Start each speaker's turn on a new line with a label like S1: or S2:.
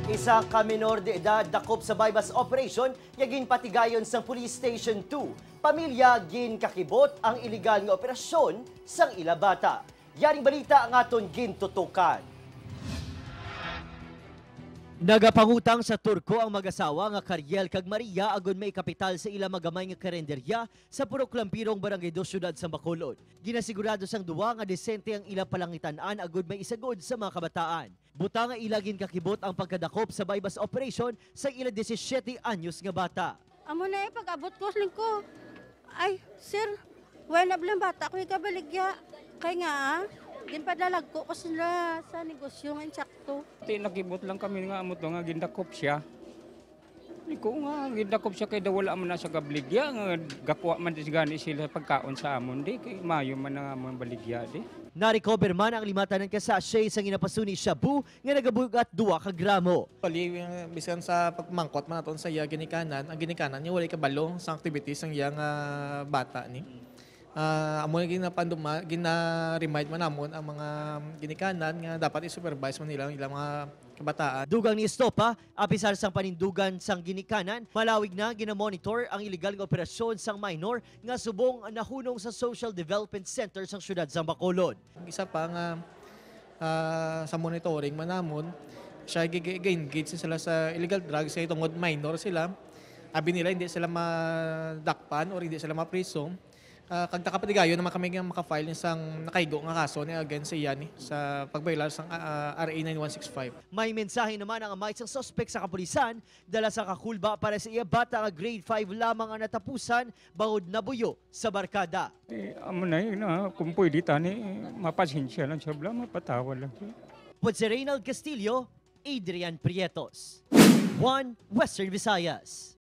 S1: Isa ka menor de edad dakop sa bypass operation yagin patigayon sa Police Station 2. Pamilya gin kakibot ang iligal nga operasyon sang ila bata. Yaring balita ang aton gintutukan. Nagapangutang sa Turko ang mag-asawa nga Cariel kag Maria agon may kapital sa ila magamay nga karenderya sa Purok Lampirong Barangay 2 Syudad sa Bacolod. Ginasigurado sang duwa nga desente ang ila palangitan-an agod may isagod sa mga kabataan. Buta nga ila ginakibot ang pagkadakop sa bypass operation sa ila 17 anyos nga bata.
S2: Amo na pag-abot ko lingko. Ay, sir, wala blang bata ko ikabaligya. Kaya nga ginpadalag ko sila sa negosyo ng insakto.
S3: Nakibot lang kami nga amo nga gindakop siya. Hindi ko nga gindakop siya kay wala man na sa kabligya nga gakuha man gani sila pagkaon sa amon di kay mayo man nga amon baligya di.
S1: Na-recover man ang limatan ng kasashay sa ginapasuni shabu nga nagabugat 2 ka gramo.
S4: Pali bisan sa pagmangkot man naton sa iya ginikanan, ang ginikanan niya wala kabalo sa activities ng iyang bata ni. Amo gina-remind man namon ang mga ginikanan nga dapat i-supervise man nila ilang mga kabataan.
S1: Dugang ni Estopa, apisar sang panindugan sang ginikanan, malawig na ginamonitor ang iligal nga operasyon sang minor nga subong nahunong sa Social Development Center sang syudad sa Bacolod.
S4: Isa pa nga sa monitoring man namon, siya engage sila sa illegal drugs sa itong minor sila. Abi nila hindi sila madakpan or hindi sila mapriso. Kag takapatigayon naman kami nga makafile isang nakaigo nga kaso ni against siya ni sa pagbaylar sang RA 9165.
S1: May mensahe naman ang amay sang suspect sa kapulisan dala sa kakulba para sa iya bata nga grade 5 lamang ang natapusan bangod nabuyo sa barkada.
S3: Amo na yun kung pwede tani mapasensya lang siya bla mapatawa lang.
S1: Pod si Reynald Castillo, Adrian Prietos. 1 Western Visayas.